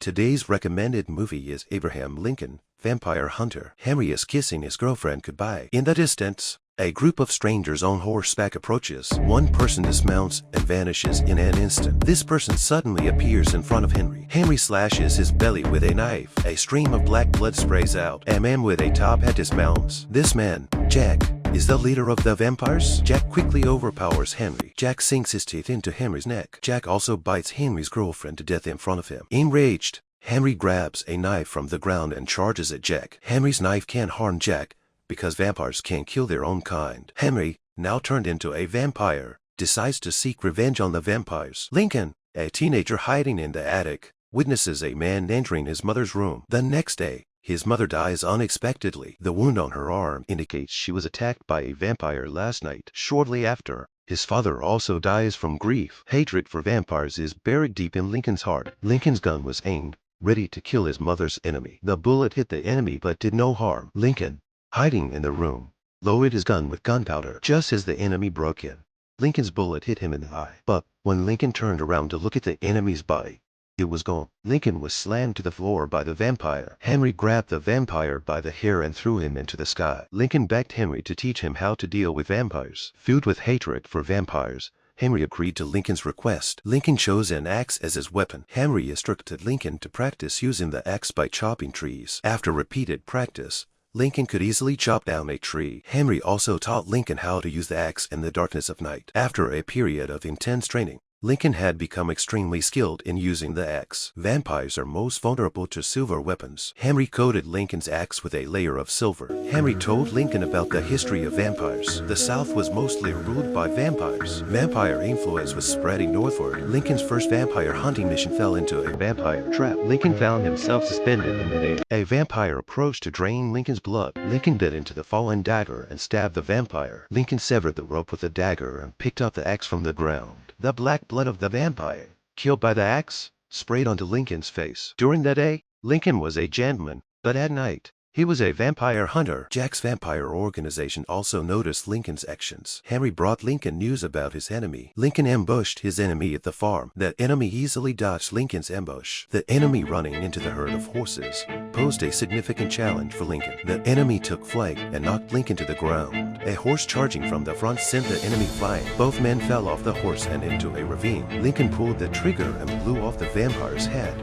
Today's recommended movie is Abraham Lincoln, Vampire Hunter. Henry is kissing his girlfriend goodbye. In the distance, a group of strangers on horseback approaches. One person dismounts and vanishes in an instant. This person suddenly appears in front of Henry. Henry slashes his belly with a knife. A stream of black blood sprays out. A man with a top hat dismounts. This man, Jack, is the leader of the vampires. Jack quickly overpowers Henry. Jack sinks his teeth into Henry's neck. Jack also bites Henry's girlfriend to death in front of him. Enraged, Henry grabs a knife from the ground and charges at Jack. Henry's knife can't harm Jack because vampires can't kill their own kind. Henry, now turned into a vampire, decides to seek revenge on the vampires. Lincoln, a teenager hiding in the attic, witnesses a man entering his mother's room. The next day, his mother dies unexpectedly. The wound on her arm indicates she was attacked by a vampire last night. Shortly after, his father also dies from grief. Hatred for vampires is buried deep in Lincoln's heart. Lincoln's gun was aimed, ready to kill his mother's enemy. The bullet hit the enemy but did no harm. Lincoln, hiding in the room, loaded his gun with gunpowder just as the enemy broke in. Lincoln's bullet hit him in the eye. But when Lincoln turned around to look at the enemy's body, it was gone. Lincoln was slammed to the floor by the vampire. Henry grabbed the vampire by the hair and threw him into the sky. Lincoln begged Henry to teach him how to deal with vampires. Filled with hatred for vampires, Henry agreed to Lincoln's request. Lincoln chose an axe as his weapon. Henry instructed Lincoln to practice using the axe by chopping trees. After repeated practice, Lincoln could easily chop down a tree. Henry also taught Lincoln how to use the axe in the darkness of night. After a period of intense training, Lincoln had become extremely skilled in using the axe. Vampires are most vulnerable to silver weapons. Henry coated Lincoln's axe with a layer of silver. Henry told Lincoln about the history of vampires. The South was mostly ruled by vampires. Vampire influence was spreading northward. Lincoln's first vampire hunting mission fell into a vampire trap. Lincoln found himself suspended in midair. A vampire approached to drain Lincoln's blood. Lincoln bit into the fallen dagger and stabbed the vampire. Lincoln severed the rope with the dagger and picked up the axe from the ground. The black blood of the vampire, killed by the axe, sprayed onto Lincoln's face. During the day, Lincoln was a gentleman, but at night, he was a vampire hunter. Jack's vampire organization also noticed Lincoln's actions. Henry brought Lincoln news about his enemy. Lincoln ambushed his enemy at the farm. The enemy easily dodged Lincoln's ambush. The enemy running into the herd of horses posed a significant challenge for Lincoln. The enemy took flight and knocked Lincoln to the ground. A horse charging from the front sent the enemy flying. Both men fell off the horse and into a ravine. Lincoln pulled the trigger and blew off the vampire's head.